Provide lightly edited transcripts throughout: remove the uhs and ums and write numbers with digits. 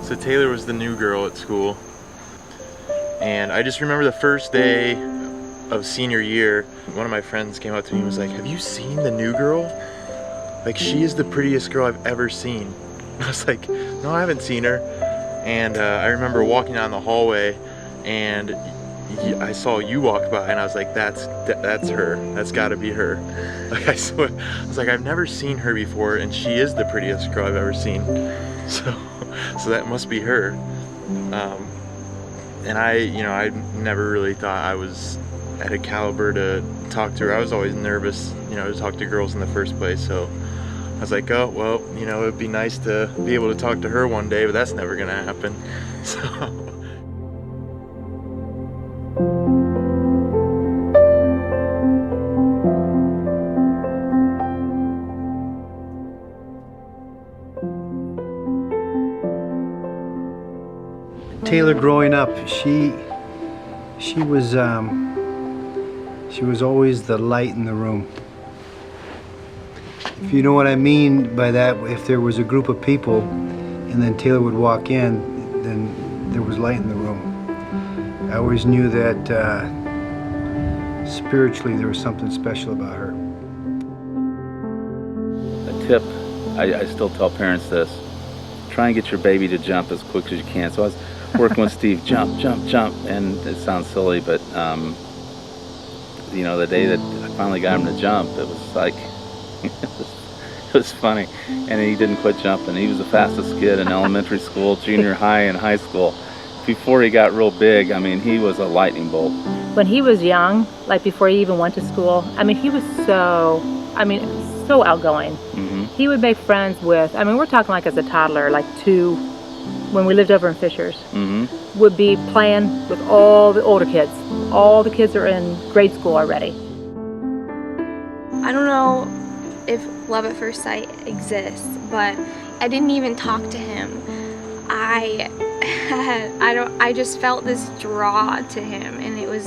So Taylor was the new girl at school, and I just remember the first day of senior year, one of my friends came up to me and was like, "Have you seen the new girl? Like, she is the prettiest girl I've ever seen." I was like, "No, I haven't seen her." And I remember walking down the hallway, and I saw you walk by, and I was like, that's her. That's got to be her. Like, I was like, I've never seen her before, and she is the prettiest girl I've ever seen. So that must be her. And I never really thought I was at a caliber to talk to her. I was always nervous, to talk to girls in the first place. So I was like, oh, well, it'd be nice to be able to talk to her one day, but that's never gonna happen. So. Taylor, growing up, she was always the light in the room. If you know what I mean by that, if there was a group of people and then Taylor would walk in, then there was light in the room. I always knew that spiritually there was something special about her. A tip, I still tell parents this: try and get your baby to jump as quick as you can. So I was working with Steve, jump, and it sounds silly, but the day that I finally got him to jump, it was like, it was funny, and he didn't quit jumping. He was the fastest kid in elementary school, junior high, and high school. Before he got real big, he was a lightning bolt. When he was young, like before he even went to school, he was so outgoing. Mm-hmm. He would make friends with, we're talking like as a toddler, like 2, when we lived over in Fishers, mm-hmm. would be playing with all the older kids. All the kids are in grade school already. I don't know if love at first sight exists, but I didn't even talk to him. I just felt this draw to him, and it was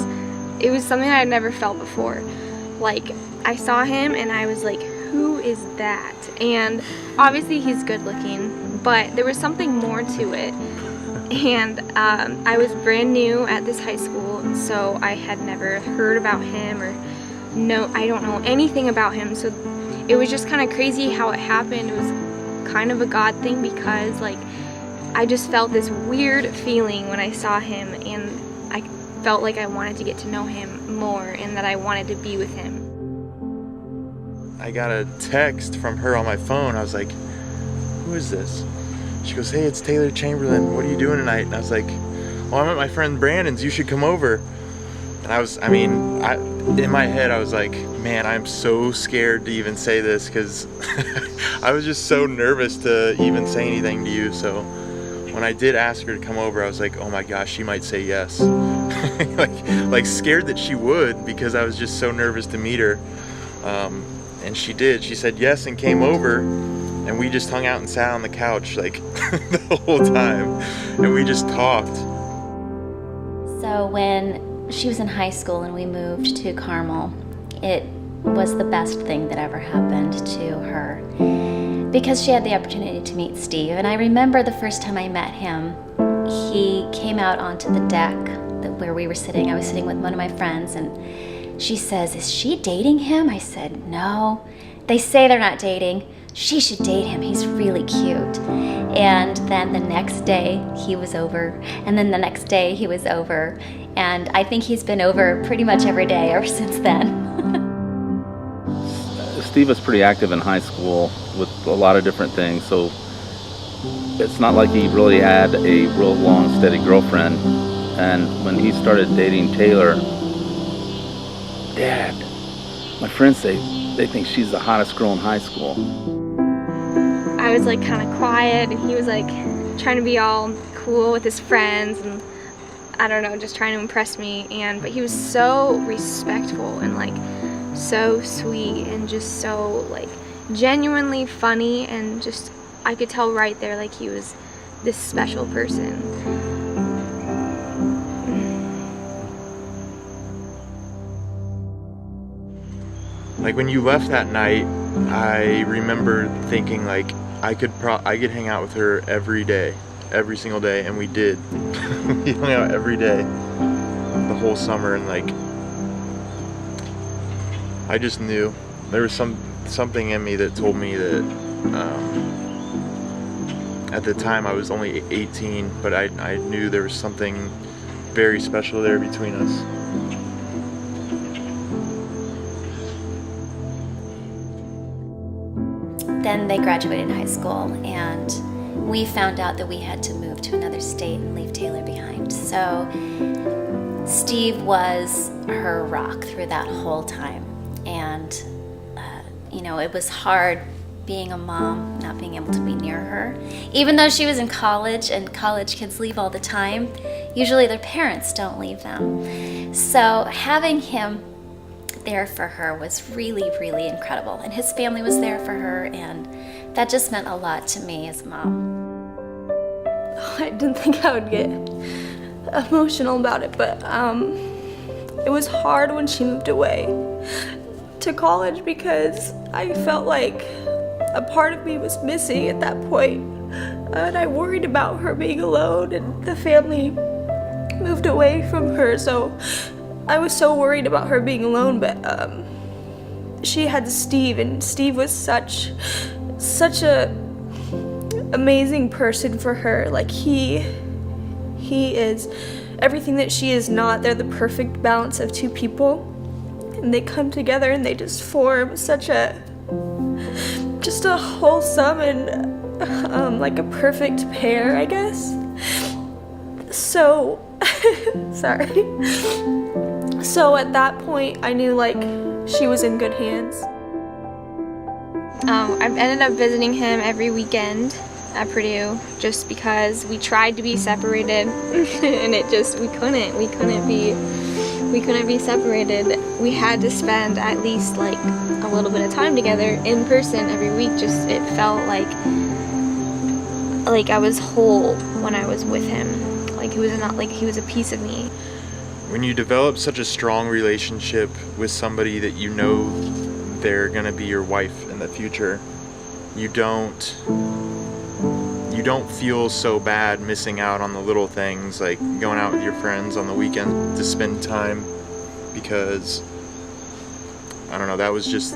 something I had never felt before. Like, I saw him and I was like, who is that? And obviously he's good looking, but there was something more to it. And I was brand new at this high school, so I had never heard about him, or I don't know anything about him. So it was just kind of crazy how it happened. It was kind of a God thing, because I just felt this weird feeling when I saw him, and I felt like I wanted to get to know him more, and that I wanted to be with him. I got a text from her on my phone. I was like, who is this? She goes, hey, it's Taylor Chamberlain. What are you doing tonight? And I was like, well, I'm at my friend Brandon's. You should come over. And in my head, I was like, man, I'm so scared to even say this, because I was just so nervous to even say anything to you. So when I did ask her to come over, I was like, oh my gosh, she might say yes. like scared that she would, because I was just so nervous to meet her. And she did. She said yes and came over, and we just hung out and sat on the couch the whole time, and we just talked. So when she was in high school and we moved to Carmel, it was the best thing that ever happened to her, because she had the opportunity to meet Steve. And I remember the first time I met him, he came out onto the deck where we were sitting. I was sitting with one of my friends, and she says, is she dating him? I said, no. They say they're not dating. She should date him. He's really cute. And then the next day he was over, and then the next day he was over. And I think he's been over pretty much every day ever since then. Steve was pretty active in high school with a lot of different things, so it's not like he really had a real long, steady girlfriend. And when he started dating Taylor, Dad, my friends say they think she's the hottest girl in high school. I was kind of quiet, and he was trying to be all cool with his friends, and I don't know, just trying to impress me. But he was so respectful and so sweet, and just so genuinely funny, and just I could tell right there he was this special person. When you left that night, I remember thinking I could hang out with her every day. every single day, and we did. We hung out every day the whole summer, and like I just knew there was something in me that told me that at the time I was only 18, but I knew there was something very special there between us. Then they graduated high school, and we found out that we had to move to another state and leave Taylor behind. So Steve was her rock through that whole time. And, it was hard being a mom, not being able to be near her. Even though she was in college, and college kids leave all the time, usually their parents don't leave them. So having him there for her was really, really incredible. And his family was there for her, and that just meant a lot to me as a mom. I didn't think I would get emotional about it, but it was hard when she moved away to college because I felt like a part of me was missing at that point. And I worried about her being alone, and the family moved away from her, so I was so worried about her being alone. But she had Steve, and Steve was such a amazing person for her. Like he is everything that she is not. They're the perfect balance of two people, and they come together and they just form such a wholesome and like a perfect pair, I guess. So sorry. So at that point I knew like she was in good hands. I ended up visiting him every weekend at Purdue just because we tried to be separated and we couldn't be separated. We had to spend at least like a little bit of time together in person every week. Just it felt like I was whole when I was with him. Like he was a piece of me. When you develop such a strong relationship with somebody that you know they're gonna be your wife in the future, you don't feel so bad missing out on the little things, like going out with your friends on the weekend to spend time, because I don't know, that was just,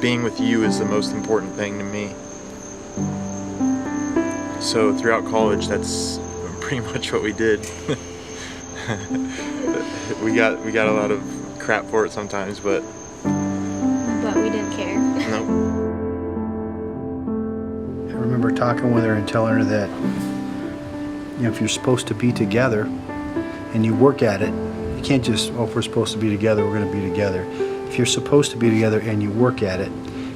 being with you is the most important thing to me. So throughout college, that's pretty much what we did. we got a lot of crap for it sometimes, but we didn't care. Nope. I remember talking with her and telling her that, if you're supposed to be together and you work at it, you can't just, if we're supposed to be together, we're going to be together. If you're supposed to be together and you work at it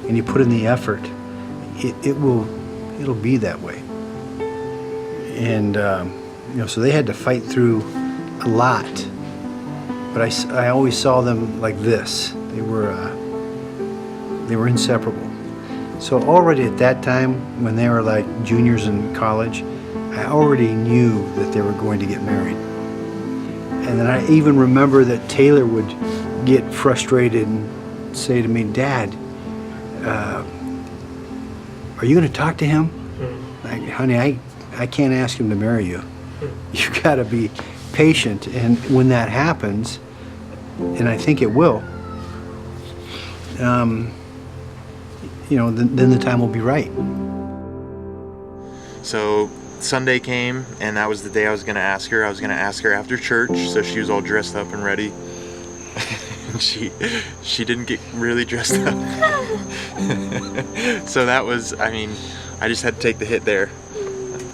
and you put in the effort, it'll be that way. And so they had to fight through a lot, but I always saw them like this. They were inseparable. So already at that time, when they were like juniors in college, I already knew that they were going to get married. And then I even remember that Taylor would get frustrated and say to me, "Dad, are you going to talk to him?" Like, honey, I can't ask him to marry you. You got to be patient, and when that happens, and I think it will, then the time will be right. So Sunday came, and that was the day I was going to ask her. I was going to ask her after church, so she was all dressed up and ready. she didn't get really dressed up. So that was, I just had to take the hit there.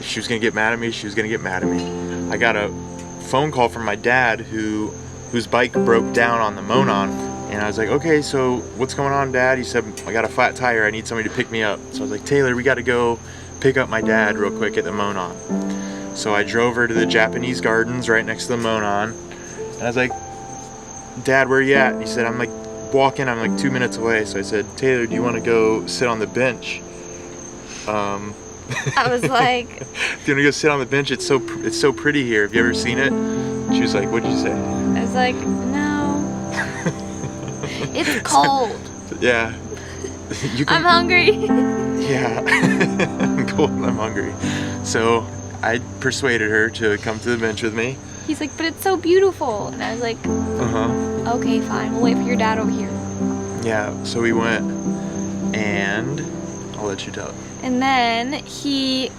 She was going to get mad at me. She was going to get mad at me. I got a phone call from my dad whose bike broke down on the Monon. And I was like, okay, so what's going on, Dad? He said, I got a flat tire. I need somebody to pick me up. So I was like, Taylor, we got to go pick up my dad real quick at the Monon. So I drove her to the Japanese gardens right next to the Monon. And I was like, Dad, where are you at? And he said, I'm like 2 minutes away. So I said, Taylor, do you want to go sit on the bench? I was like, do you want to go sit on the bench? It's so pretty here. Have you ever seen it? She was like, what'd you say? I was like, no. It's cold. Yeah. I'm hungry. Yeah. I'm cold and I'm hungry. So I persuaded her to come to the bench with me. He's like, but it's so beautiful. And I was like, okay, fine. We'll wait for your dad over here. Yeah, so we went, and I'll let you tell it. And then he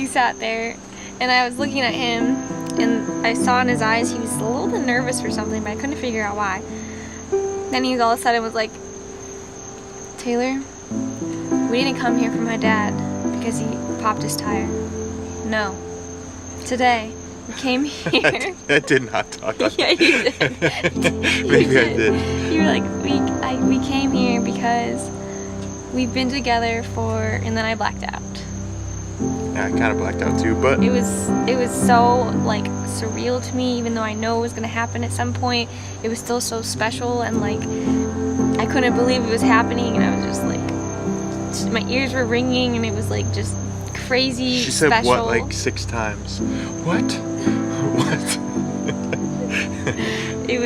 sat there, and I was looking at him, and I saw in his eyes he was a little bit nervous for something, but I couldn't figure out why. Then he all of a sudden was like, Taylor, we didn't come here for my dad because he popped his tire. No. Today, we came here. I did not talk like Yeah, you did. Maybe I did. You were like, we came here because we've been together for, and then I blacked out. Yeah, I kind of blacked out too, but It was so like surreal to me, even though I know it was gonna happen at some point. It was still so special, and like I couldn't believe it was happening, and I was just like, my ears were ringing, and it was like just crazy she said special. what like 6 times. What? What? It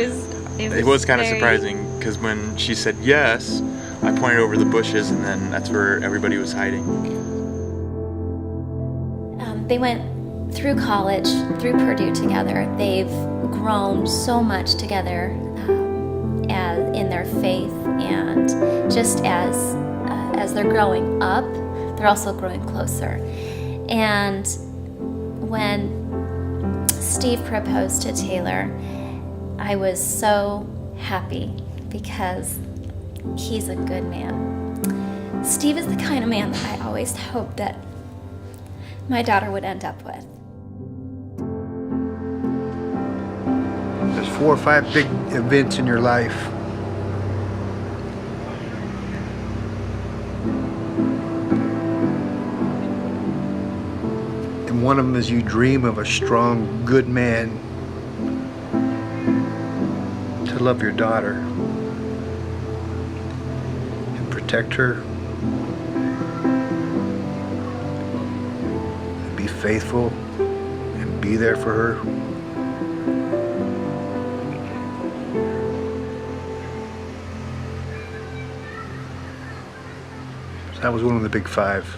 was kind of very- surprising because when she said yes, I pointed over the bushes, and then that's where everybody was hiding. They went through college, through Purdue together. They've grown so much together in their faith, and just as they're growing up, they're also growing closer. And when Steve proposed to Taylor, I was so happy because he's a good man. Steve is the kind of man that I always hoped that my daughter would end up with. There's 4 or 5 big events in your life. And one of them is you dream of a strong, good man to love your daughter and protect her, and be faithful and be there for her. So that was one of the big 5.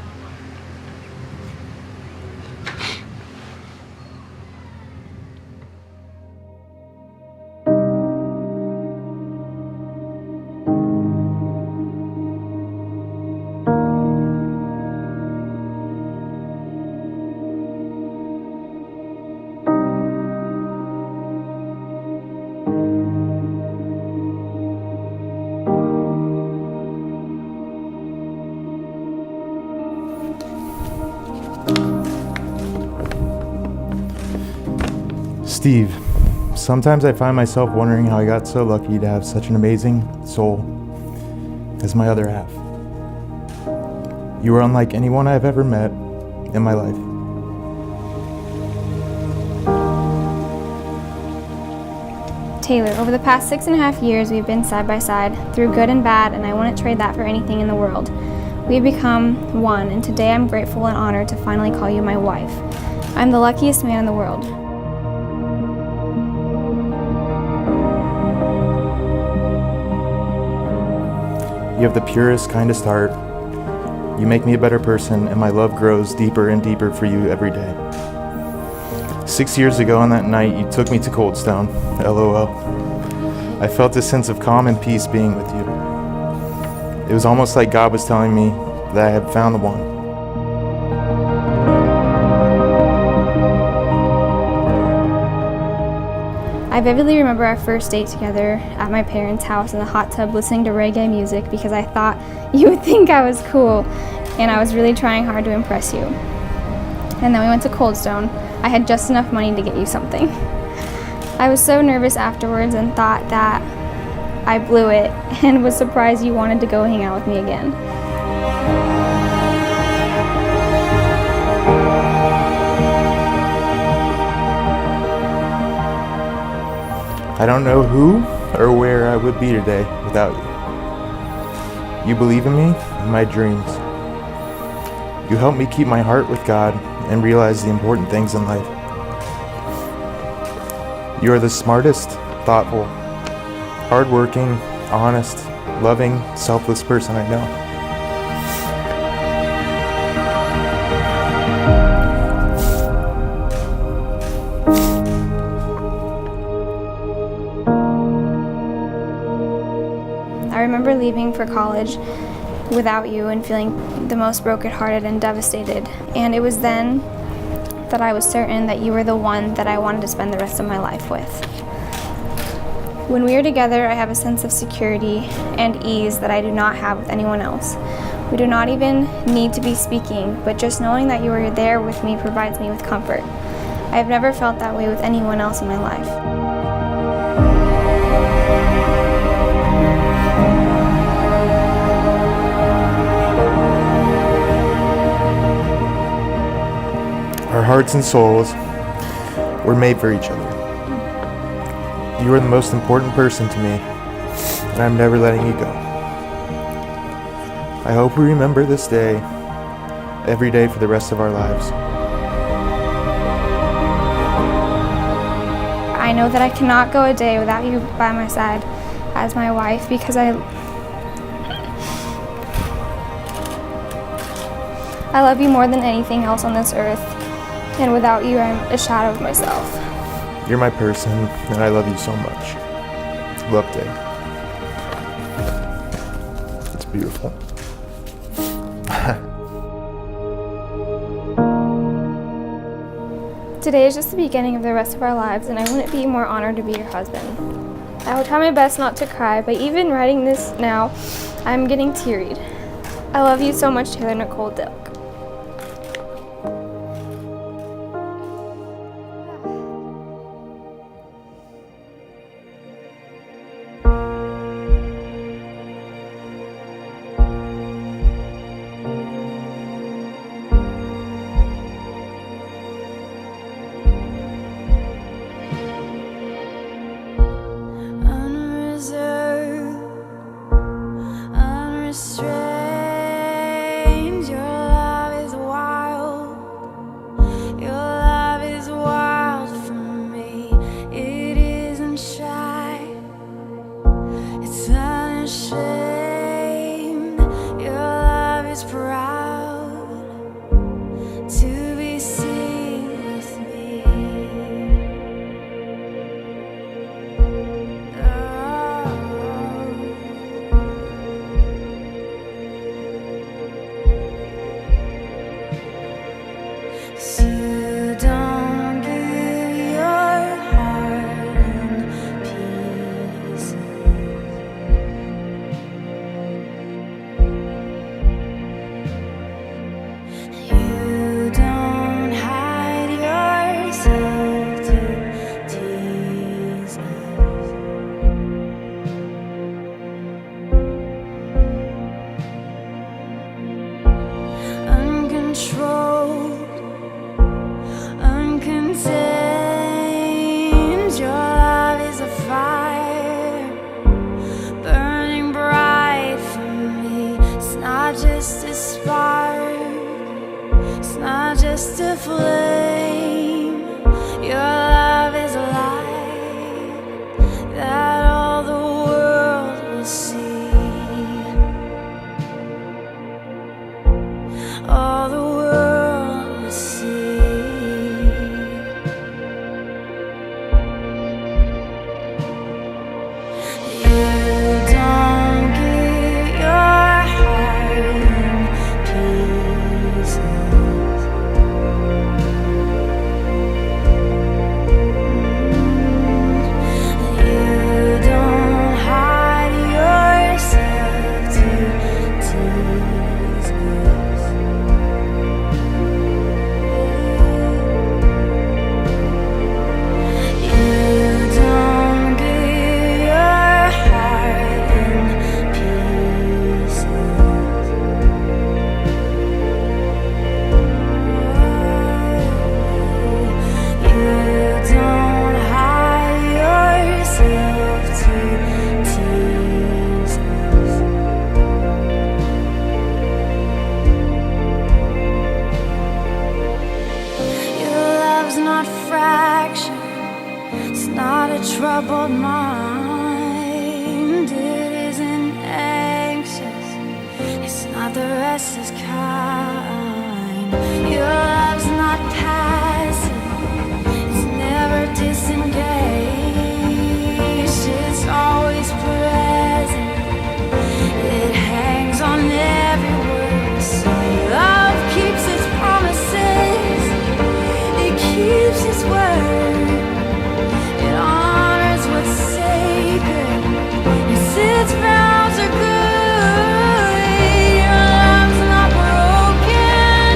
Steve, sometimes I find myself wondering how I got so lucky to have such an amazing soul as my other half. You are unlike anyone I've ever met in my life. Taylor, over the past 6.5 years, we've been side by side through good and bad, and I wouldn't trade that for anything in the world. We've become one, and today I'm grateful and honored to finally call you my wife. I'm the luckiest man in the world. You have the purest, kindest heart. You make me a better person, and my love grows deeper and deeper for you every day. 6 years ago on that night, you took me to Cold Stone, LOL. I felt a sense of calm and peace being with you. It was almost like God was telling me that I had found the one. I vividly remember our first date together at my parents' house in the hot tub listening to reggae music because I thought you would think I was cool, and I was really trying hard to impress you. And then we went to Cold Stone. I had just enough money to get you something. I was so nervous afterwards and thought that I blew it and was surprised you wanted to go hang out with me again. I don't know who or where I would be today without you. You believe in me and my dreams. You help me keep my heart with God and realize the important things in life. You are the smartest, thoughtful, hardworking, honest, loving, selfless person I know. leaving for college without you and feeling the most brokenhearted and devastated. And it was then that I was certain that you were the one that I wanted to spend the rest of my life with. When we are together, I have a sense of security and ease that I do not have with anyone else. We do not even need to be speaking, but just knowing that you are there with me provides me with comfort. I have never felt that way with anyone else in my life. Our hearts and souls were made for each other. You are the most important person to me, and I'm never letting you go. I hope we remember this day every day for the rest of our lives. I know that I cannot go a day without you by my side as my wife because I love you more than anything else on this earth, and without you, I'm a shadow of myself. You're my person, and I love you so much. Love Day. It's beautiful. Today is just the beginning of the rest of our lives, and I wouldn't be more honored to be your husband. I will try my best not to cry, but even writing this now, I'm getting teary-eyed. I love you so much, Taylor Nicole Dilk. Unrestrained, your love is wild. Your love is wild for me. It isn't shy, it's unashamed. Your love is proud to be seen with me. You don't give your heart in pieces. You don't hide yourself to tease us. Uncontrolled, uncontained, your love is a fire burning bright for me. It's not just a spark, it's not just a flame. Your love is a light that all the world will see. All the world will see. You don't give your heart in pieces. You don't hide yourself to tease us. You don't give your heart in pieces. You don't hide yourself to tease us. Your love's not fractured, it's not a troubled mind. It isn't anxious, it's not the restless kind. Your love's not passive, it's never disengaged. It's always present, word. It honors what's sacred. Yes, its vows are good. Your love's not broken.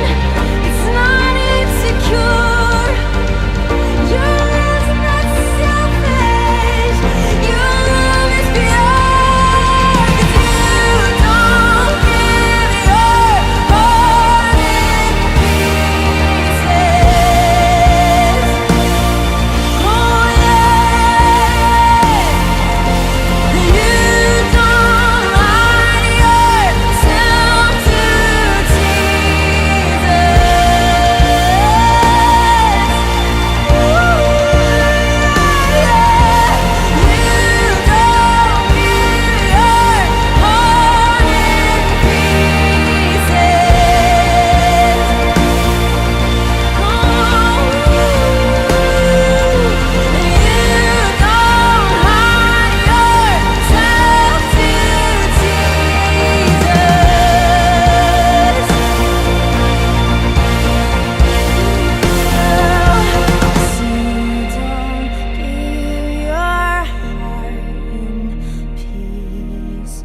It's not insecure. Your love's not selfish. Your love is pure. 'Cause you don't give your heart in pieces. Oh yeah. You don't hide yourself to Jesus. Ooh, yeah. You don't give your heart in pieces. Oh, you don't hide yourself to Jesus. So don't give your heart in pieces.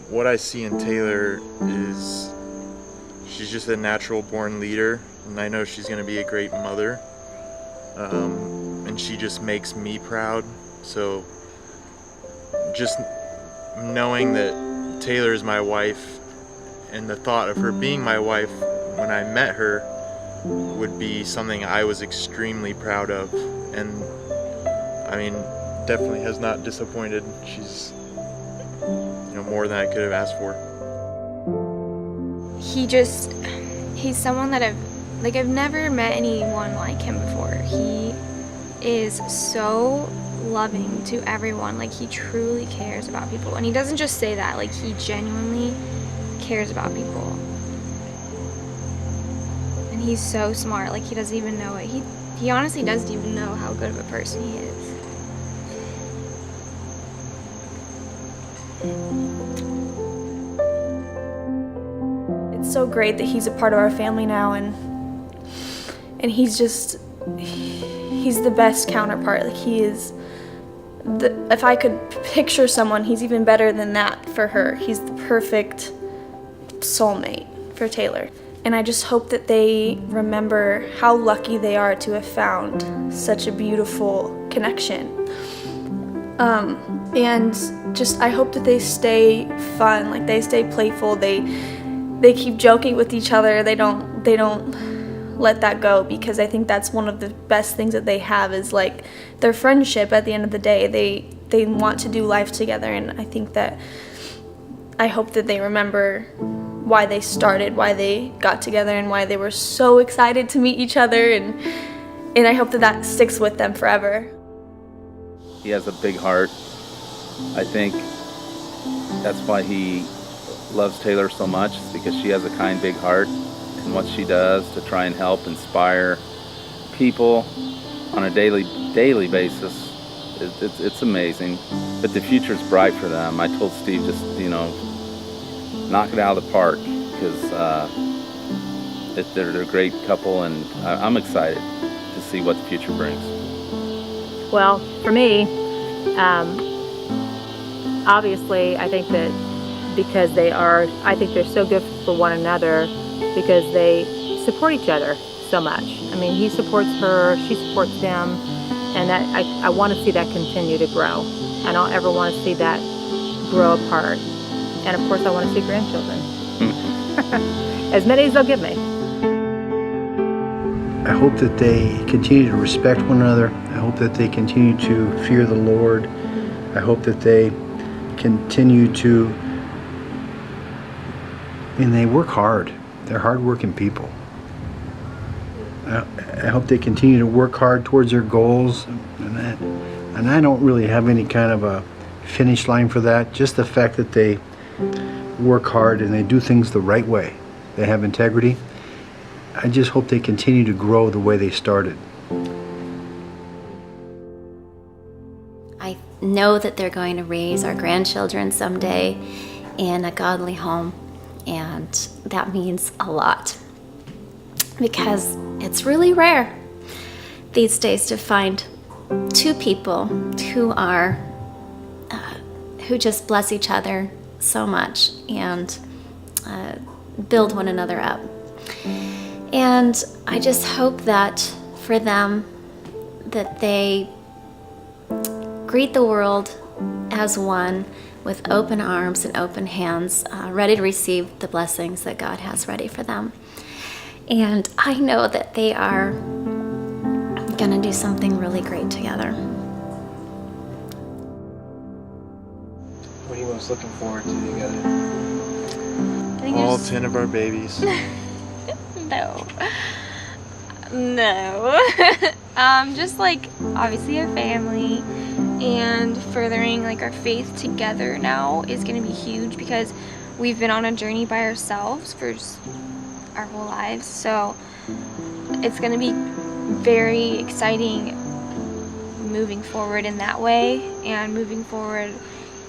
What I see in Taylor is she's just a natural born leader, and I know she's going to be a great mother, and she just makes me proud. So just knowing that Taylor is my wife, and the thought of her being my wife when I met her would be something I was extremely proud of, and I mean, definitely has not disappointed. She's more than I could have asked for. He's someone that I've never met anyone like him before. He is so loving to everyone. Like, he truly cares about people, and he doesn't just say that, like, he genuinely cares about people. And he's so smart. Like, he doesn't even know it. He honestly doesn't even know how good of a person he is. It's so great that he's a part of our family now, and he's the best counterpart. Like, he is if I could picture someone, he's even better than that for her. He's the perfect soulmate for Taylor. And I just hope that they remember how lucky they are to have found such a beautiful connection. And just, I hope that they stay fun, like they stay playful, they keep joking with each other, they don't let that go, because I think that's one of the best things that they have is like their friendship. At the end of the day, they want to do life together, and I hope that they remember why they started, why they got together, and why they were so excited to meet each other, and I hope that sticks with them forever. He has a big heart. I think that's why he loves Taylor so much, is because she has a kind, big heart, and what she does to try and help inspire people on a daily basis, it's amazing. But the future's bright for them. I told Steve, just, knock it out of the park, because they're a great couple, and I'm excited to see what the future brings. Well, for me, obviously, I think that because I think they're so good for one another, because they support each other so much. I mean, he supports her, she supports him, and that I want to see that continue to grow. I don't ever want to see that grow apart. And of course, I want to see grandchildren. As many as they'll give me. I hope that they continue to respect one another. I hope that they continue to fear the Lord. I hope that they continue to, they work hard. They're hard-working people. I hope they continue to work hard towards their goals. And I don't really have any kind of a finish line for that. Just the fact that they work hard and they do things the right way. They have integrity, I just hope they continue to grow the way they started. I know that they're going to raise our grandchildren someday in a godly home, and that means a lot because it's really rare these days to find two people who just bless each other so much and build one another up. And I just hope that for them that they greet the world as one with open arms and open hands, ready to receive the blessings that God has ready for them. And I know that they are going to do something really great together. What are you most looking forward to together? All 10 of our babies. No. Just like obviously a family, and furthering like our faith together now is going to be huge because we've been on a journey by ourselves for our whole lives. So it's going to be very exciting moving forward in that way, and moving forward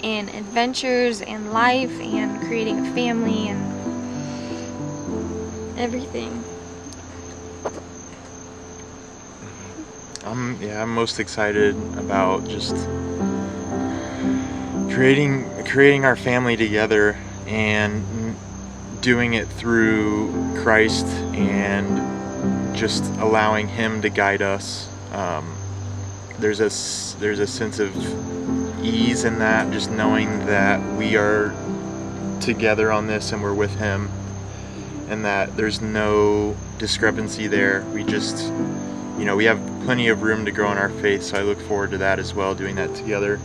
in adventures and life and creating a family and everything. I'm most excited about just creating our family together and doing it through Christ and just allowing Him to guide us. There's a sense of ease in that, just knowing that we are together on this and we're with Him, and that there's no discrepancy there. We just, we have plenty of room to grow in our faith, so I look forward to that as well, doing that together.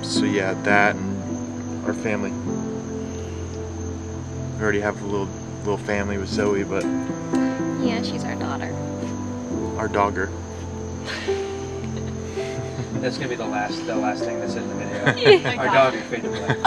So yeah, that and our family. We already have a little family with Zoe, but Yeah, she's our daughter. our dogger. That's gonna be the last thing that's in the video. Our dog is fade to black.